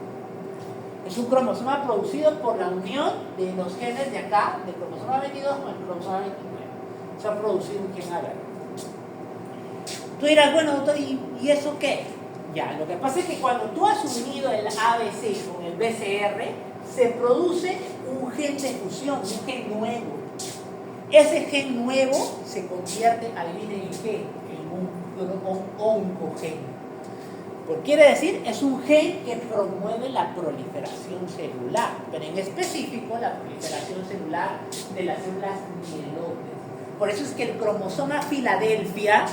A: Es un cromosoma producido por la unión de los genes de acá, del cromosoma 22 con el cromosoma 29. Se ha producido un gen aberrante. Tú dirás, bueno, doctor, ¿y eso qué? Ya, lo que pasa es que cuando tú has unido el ABC con el BCR, se produce un gen de fusión, un gen nuevo. Ese gen nuevo se convierte, adivinen en qué, en un oncogen. Quiere decir, es un gen que promueve la proliferación celular, pero en específico la proliferación celular de las células mieloides. Por eso es que el cromosoma Filadelfia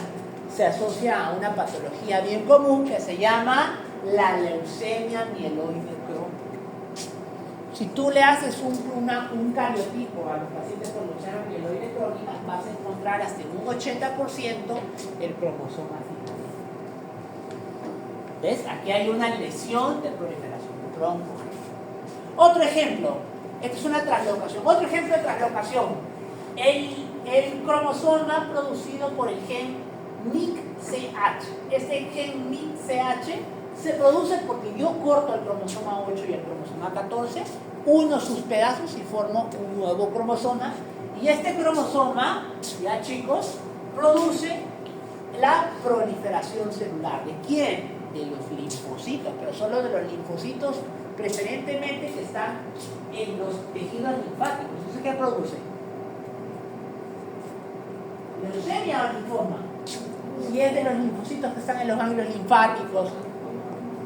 A: se asocia a una patología bien común que se llama la leucemia mieloide crónica. Si tú le haces un cariotipo a los pacientes con leucemia mieloide crónica, vas a encontrar hasta en un 80% el cromosoma Filadelfia. ¿Ves? Aquí hay una lesión de proliferación, un oncogen. Otro ejemplo, esta es una translocación. Otro ejemplo de translocación, el cromosoma producido por el gen MYC-CH. Este gen MYC-CH se produce porque yo corto el cromosoma 8 y el cromosoma 14, uno sus pedazos y formo un nuevo cromosoma. Y este cromosoma, ya chicos, produce la proliferación celular. ¿De quién? De los linfocitos, pero solo de los linfocitos preferentemente que están en los tejidos linfáticos. ¿Eso qué produce? ¿Leucemia o linfoma? Si es de los linfocitos que están en los ganglios linfáticos,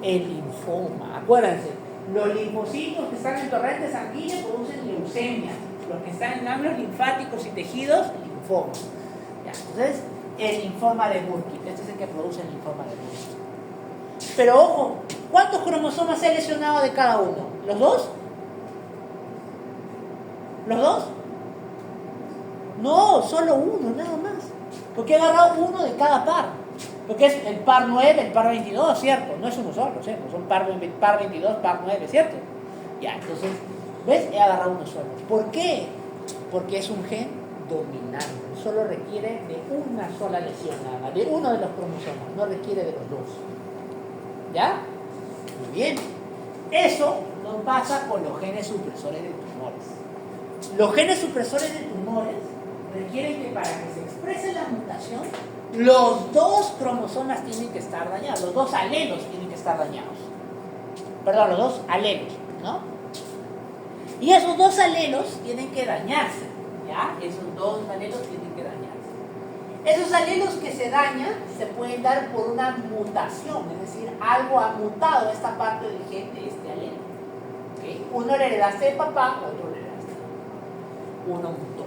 A: el linfoma. Acuérdense, los linfocitos que están en torrente sanguíneo producen leucemia. Los que están en ganglios linfáticos y tejidos, linfoma. Ya, entonces, el linfoma de Burkitt. Este es el que produce el linfoma de Burkitt. Pero ojo, ¿cuántos cromosomas he lesionado de cada uno? ¿Los dos? ¿Los dos? No, solo uno, nada más. Porque he agarrado uno de cada par. Porque es el par 9, el par 22, ¿cierto? No es uno solo, ¿cierto? Son par 22, par 9, ¿cierto? Ya, entonces, ¿ves? He agarrado uno solo. ¿Por qué? Porque es un gen dominante. Solo requiere de una sola lesión, nada más, de uno de los cromosomas. No requiere de los dos. ¿Ya? Muy bien. Eso no pasa con los genes supresores de tumores. Los genes supresores de tumores requieren que para que se exprese la mutación, los dos cromosomas tienen que estar dañados, los dos alelos tienen que estar dañados. Perdón, los dos alelos, ¿no? Y esos dos alelos tienen que dañarse, ¿ya? Esos dos alelos tienen que dañarse. Esos alelos que se dañan se pueden dar por una mutación, es decir, algo ha mutado esta parte del gen de este alelo. ¿Okay? Uno le heredaste de papá, otro le heredaste de mamá. Uno mutó.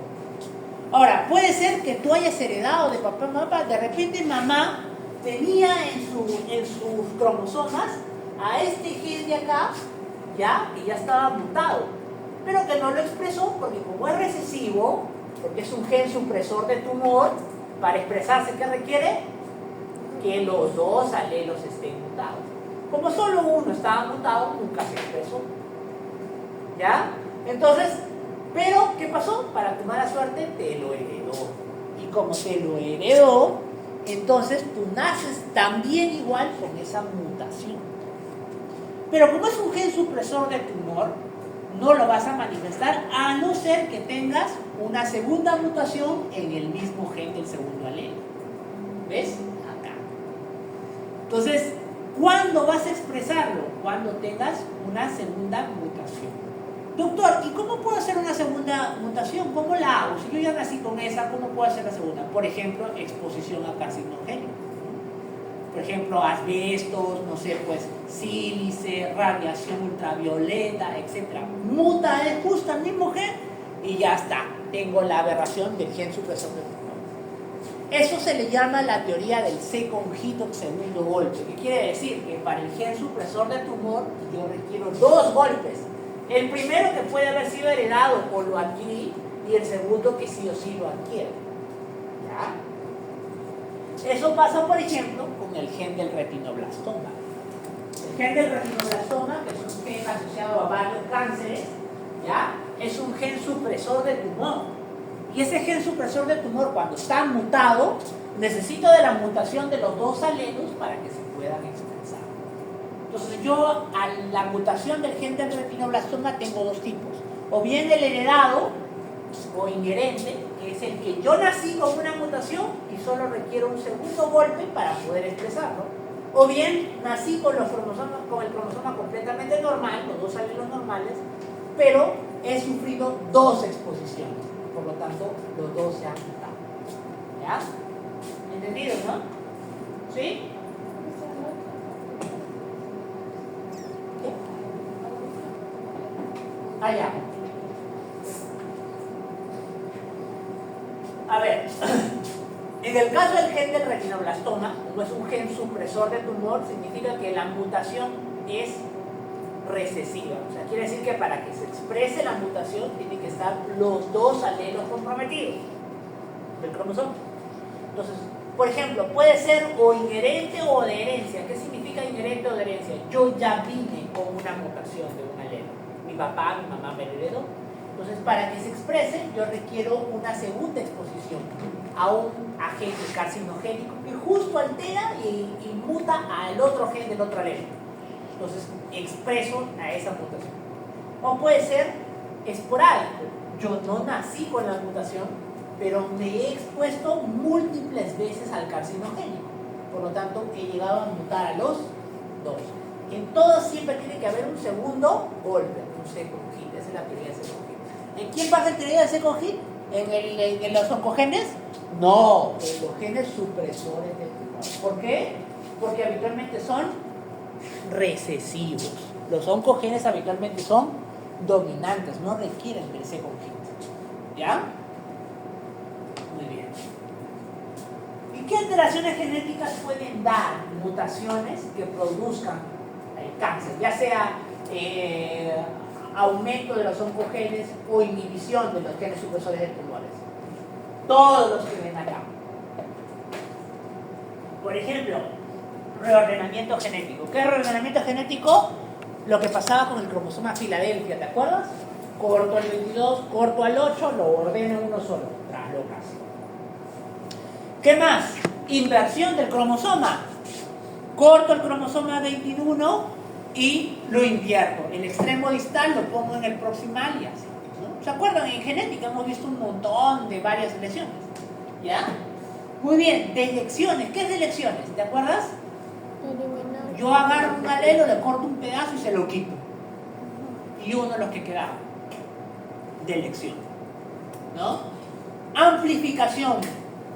A: Ahora, puede ser que tú hayas heredado de papá a mamá, de repente mamá tenía en sus cromosomas a este gen de acá, ya, que ya estaba mutado, pero que no lo expresó porque como es recesivo, porque es un gen supresor de tumor, para expresarse, ¿qué requiere? Que los dos alelos estén mutados. Como solo uno estaba mutado, nunca se expresó. ¿Ya? Entonces, pero, ¿qué pasó? Para tu mala suerte, te lo heredó. Y como te lo heredó, entonces tú naces también igual con esa mutación. Pero como es un gen supresor de tumor, no lo vas a manifestar a no ser que tengas una segunda mutación en el mismo gen del segundo alelo. ¿Ves? Acá. Entonces, ¿cuándo vas a expresarlo? Cuando tengas una segunda mutación. Doctor, ¿y cómo puedo hacer una segunda mutación? ¿Cómo la hago? Si yo ya nací con esa, ¿cómo puedo hacer la segunda? Por ejemplo, exposición a carcinogénicos. Por ejemplo, asbestos, no sé, pues sílice, radiación ultravioleta, etc. Muta justo al mismo gen y ya está. Tengo la aberración del gen supresor del tumor. Eso se le llama la teoría del second hit o segundo golpe. ¿Qué quiere decir? Que para el gen supresor de tumor yo requiero 2 golpes. El primero que puede haber sido heredado o lo adquirí, y el segundo que sí o sí lo adquiere. ¿Ya? Eso pasa, por ejemplo, con el gen del retinoblastoma. El gen del retinoblastoma, que es un gen asociado a varios cánceres, ¿ya? Es un gen supresor de tumor. Y ese gen supresor de tumor, cuando está mutado, necesito de la mutación de los 2 alelos para que se puedan expresar. Entonces yo, a la mutación del gen del retinoblastoma, tengo 2 tipos. O bien el heredado o inherente, que es el que yo nací con una mutación y solo requiero un segundo golpe para poder expresarlo. O bien nací con el cromosoma completamente normal, los 2 alelos normales, pero he sufrido 2 exposiciones. Por lo tanto, los 2 se han mutado. ¿Ya? ¿Entendido, no? ¿Sí? ¿Qué? Ya. A ver, en el caso del gen del retinoblastoma, como es un gen supresor de tumor, significa que la mutación es recesiva. O sea, quiere decir que para que se exprese la mutación tienen que estar los 2 alelos comprometidos del cromosoma. Entonces, por ejemplo, puede ser o inherente o de herencia. ¿Qué significa inherente o de herencia? Yo ya vine con una mutación de un alelo. Mi papá, mi mamá me lo heredó. Entonces, para que se exprese, yo requiero una segunda exposición a un agente carcinogénico que justo altera y muta al otro gen del otro alelo. Entonces expreso a esa mutación. O puede ser esporádico. Yo no nací con la mutación, pero me he expuesto múltiples veces al carcinogénico. Por lo tanto, he llegado a mutar a los 2. En todos siempre tiene que haber un segundo golpe, un second hit. Esa es la teoría del second hit. ¿En quién pasa la teoría del second hit? ¿En los oncogenes? No, en los genes supresores del tumor. ¿Por qué? Porque habitualmente son recesivos. Los oncogenes habitualmente son dominantes, no requieren del second hit. ¿Ya? Muy bien. ¿Y qué alteraciones genéticas pueden dar mutaciones que produzcan cáncer? Ya sea aumento de los oncogenes o inhibición de los genes supresores de tumores. Todos los que ven acá. Por ejemplo, reordenamiento genético. ¿Qué es reordenamiento genético? Lo que pasaba con el cromosoma Filadelfia, ¿te acuerdas? Corto al 22, corto al 8, lo ordeno en uno solo, translocas. ¿Qué más? Inversión del cromosoma. Corto el cromosoma 21 y lo invierto. El extremo distal lo pongo en el proximal y así, ¿no? ¿Se acuerdan? En genética hemos visto un montón de varias selecciones. ¿Ya? Muy bien, delecciones. ¿Qué es delecciones? ¿Te acuerdas?
B: Eliminar.
A: Yo agarro un alelo, le corto un pedazo y se lo quito. Y uno de los que quedaba. Delección. ¿No? Amplificación.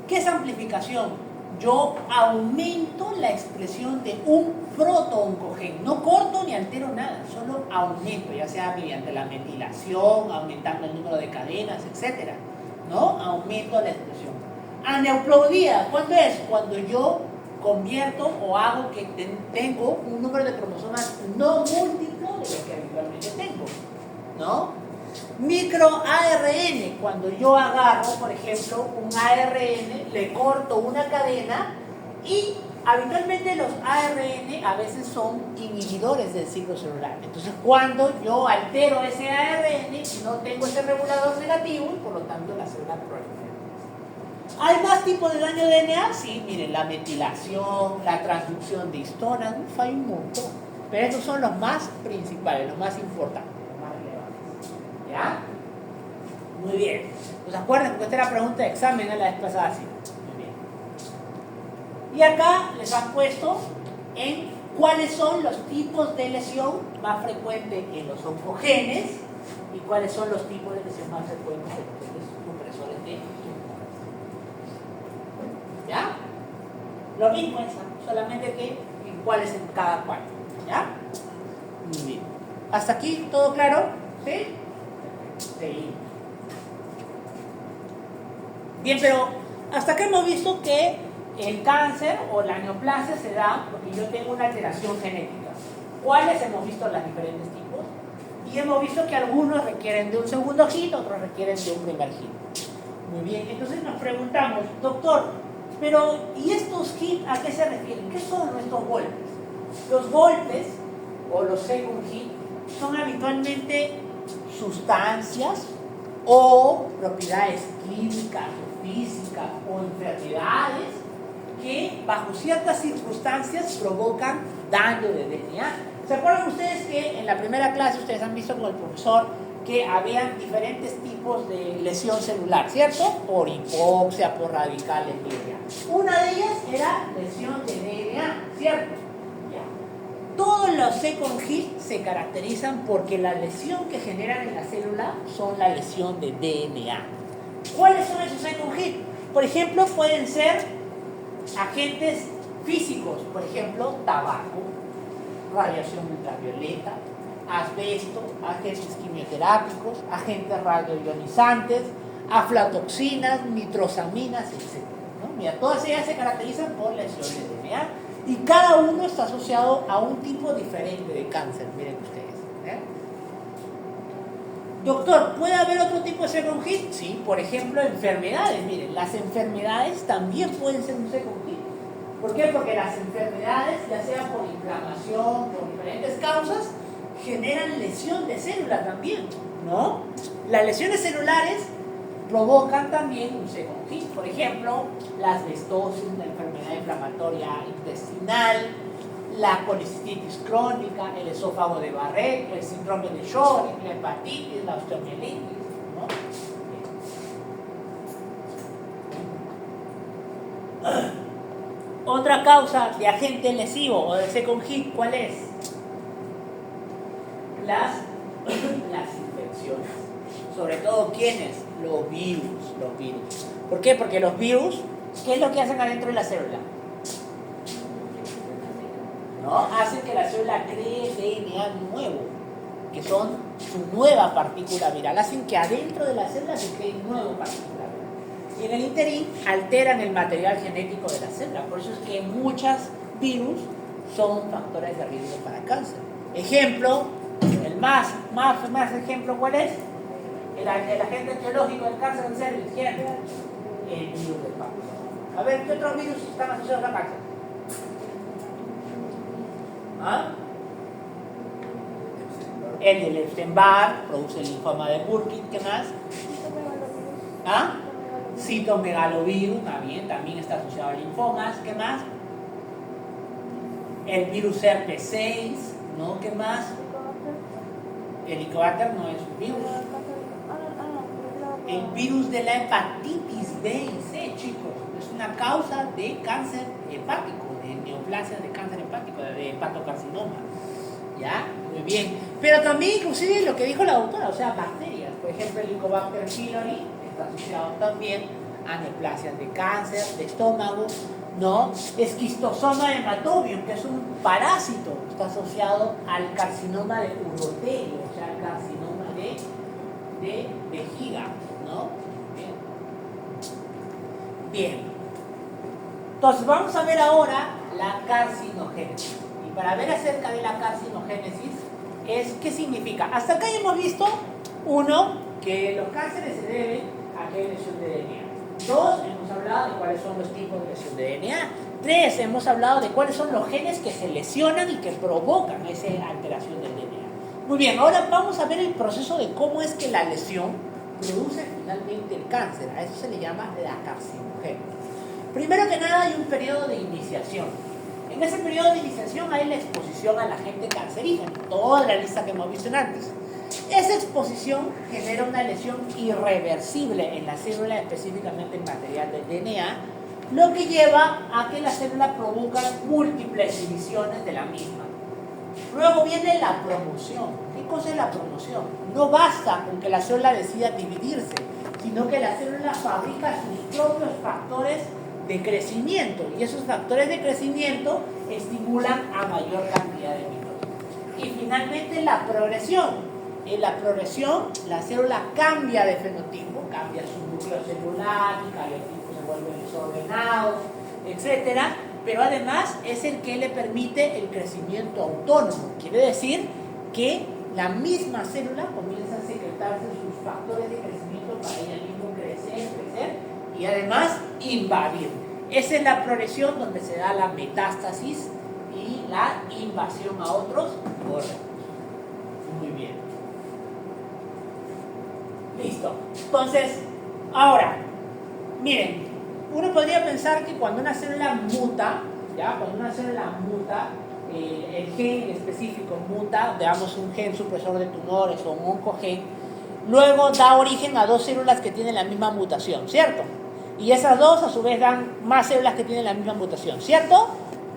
A: ¿Qué es amplificación? Yo aumento la expresión de un proto-oncogen. No corto ni altero nada, solo aumento, ya sea mediante la metilación, aumentando el número de cadenas, etc. ¿No? Aumento la expresión. Aneuploidía, ¿cuándo es? Cuando yo convierto o hago que tengo un número de cromosomas no múltiplo de lo que habitualmente tengo, ¿no? MicroARN, cuando yo agarro, por ejemplo, un ARN, le corto una cadena y habitualmente los ARN a veces son inhibidores del ciclo celular. Entonces, cuando yo altero ese ARN, no tengo ese regulador negativo y por lo tanto la célula prolifera. ¿Hay más tipos de daño de DNA? Sí, miren, la metilación, la transducción de histonas, hay un montón. Pero estos son los más principales, los más importantes, los más relevantes. ¿Ya? Muy bien. ¿Os acuerdan? Porque esta era la pregunta de examen a la vez pasada. Sí. Muy bien. Y acá les han puesto en cuáles son los tipos de lesión más frecuentes en los oncogenes y cuáles son los tipos de lesión más frecuentes en los genes supresores de tumores. ¿Ya? Lo mismo esa, solamente que en cuál es en cada cual. ¿Ya? Muy bien. ¿Hasta aquí todo claro? ¿Sí? Sí. Bien, pero Hasta acá hemos visto que el cáncer o la neoplasia se da porque yo tengo una alteración genética. ¿Cuáles hemos visto los diferentes tipos? Y hemos visto que algunos requieren de un segundo hit, otros requieren de un primer hit. Muy bien, entonces nos preguntamos, doctor, pero ¿y estos hits a qué se refieren? ¿Qué son estos golpes? Los golpes o los second hit son habitualmente sustancias o propiedades químicas o físicas o enfermedades que bajo ciertas circunstancias provocan daño de DNA. ¿Se acuerdan ustedes que en la primera clase ustedes han visto con el profesor que habían diferentes tipos de lesión celular, ¿cierto? Por hipoxia, por radicales DNA. Una de ellas era lesión de DNA, ¿cierto? Ya. Todos los second hit se caracterizan porque la lesión que generan en la célula son la lesión de DNA. ¿Cuáles son esos second hit? Por ejemplo, pueden ser agentes físicos, por ejemplo, tabaco, radiación ultravioleta, asbesto, agentes quimioterápicos, agentes radioionizantes, aflatoxinas, nitrosaminas, etc. ¿no? Mira, todas ellas se caracterizan por lesiones de DNA y cada uno está asociado a un tipo diferente de cáncer, miren ustedes. Doctor, ¿puede haber otro tipo de second hit? Sí, por ejemplo, enfermedades. Miren, las enfermedades también pueden ser un second hit. ¿Por qué? Porque las enfermedades, ya sea por inflamación, por diferentes causas, generan lesión de célula también, ¿no? Las lesiones celulares provocan también un second hit. Por ejemplo, la asbestosis, la enfermedad inflamatoria intestinal, la colicitis crónica, el esófago de Barrett, el síndrome de Sjögren, la hepatitis, la osteomielitis, ¿no? Otra causa de agente lesivo o de second hit, ¿cuál es? Las infecciones. Sobre todo, ¿quiénes? Los virus. ¿Por qué? Porque los virus, ¿qué es lo que hacen adentro de la célula? ¿No? Hacen que la célula cree DNA nuevo, que son su nueva partícula viral. Hacen que adentro de la célula se cree nueva partícula viral. Y en el interín alteran el material genético de la célula. Por eso es que muchos virus son factores de riesgo para cáncer. Ejemplo, el más ejemplo, ¿cuál es? El agente etiológico del cáncer en cervix, ¿quién? El virus del papiloma. A ver, ¿qué otros virus están asociados a cáncer? ¿Ah? El del Epstein-Barr produce el linfoma de Burkitt, ¿qué más? ¿Ah? Citomegalovirus, también está asociado a linfomas, ¿qué más? El virus herpes 6, ¿no? ¿Qué más? El Helicobacter no es un virus. El virus de la hepatitis B y C, chicos, es una causa de cáncer hepático, de neoplasias de cáncer hepático, de hepatocarcinoma. ¿Ya? Muy bien. Pero también, inclusive, lo que dijo la doctora, o sea, bacterias. Por ejemplo, el Helicobacter pylori está asociado también a neoplasias de cáncer, de estómago, ¿no? Esquistosoma hematobium, que es un parásito, está asociado al carcinoma de urotelio, o sea, al carcinoma de vejiga, ¿no? Bien. Entonces, vamos a ver ahora la carcinogénesis. Y para ver acerca de la carcinogénesis, ¿qué significa? Hasta acá ya hemos visto, uno, que los cánceres se deben a que hay lesión de DNA. Dos, hemos hablado de cuáles son los tipos de lesión de DNA. Tres, hemos hablado de cuáles son los genes que se lesionan y que provocan esa alteración del DNA. Muy bien, ahora vamos a ver el proceso de cómo es que la lesión produce finalmente el cáncer. A eso se le llama la carcinogénesis. Primero que nada hay un periodo de iniciación. En ese periodo de iniciación hay la exposición al agente cancerígeno, toda la lista que hemos visto antes. Esa exposición genera una lesión irreversible en la célula, específicamente en material del DNA, lo que lleva a que la célula provoque múltiples divisiones de la misma. Luego viene la promoción. ¿Qué cosa es la promoción? No basta con que la célula decida dividirse, sino que la célula fabrica sus propios factores de crecimiento, y esos factores de crecimiento estimulan a mayor cantidad de mitocinas. Y finalmente la progresión. En la progresión, la célula cambia de fenotipo, cambia su núcleo celular y cariotipos en vuelven desordenados, etc. Pero además es el que le permite el crecimiento autónomo. Quiere decir que la misma célula comienza a secretarse sus factores de crecimiento para ella misma crecer y además invadir. Esa es la progresión donde se da la metástasis y la invasión a otros órganos. Muy bien. Listo. Entonces, ahora, miren, uno podría pensar que cuando una célula muta, ¿ya? Cuando una célula muta, el gen específico muta, veamos un gen supresor de tumores o un oncogen, luego da origen a dos células que tienen la misma mutación, ¿cierto? Y esas dos a su vez dan más células que tienen la misma mutación, ¿cierto?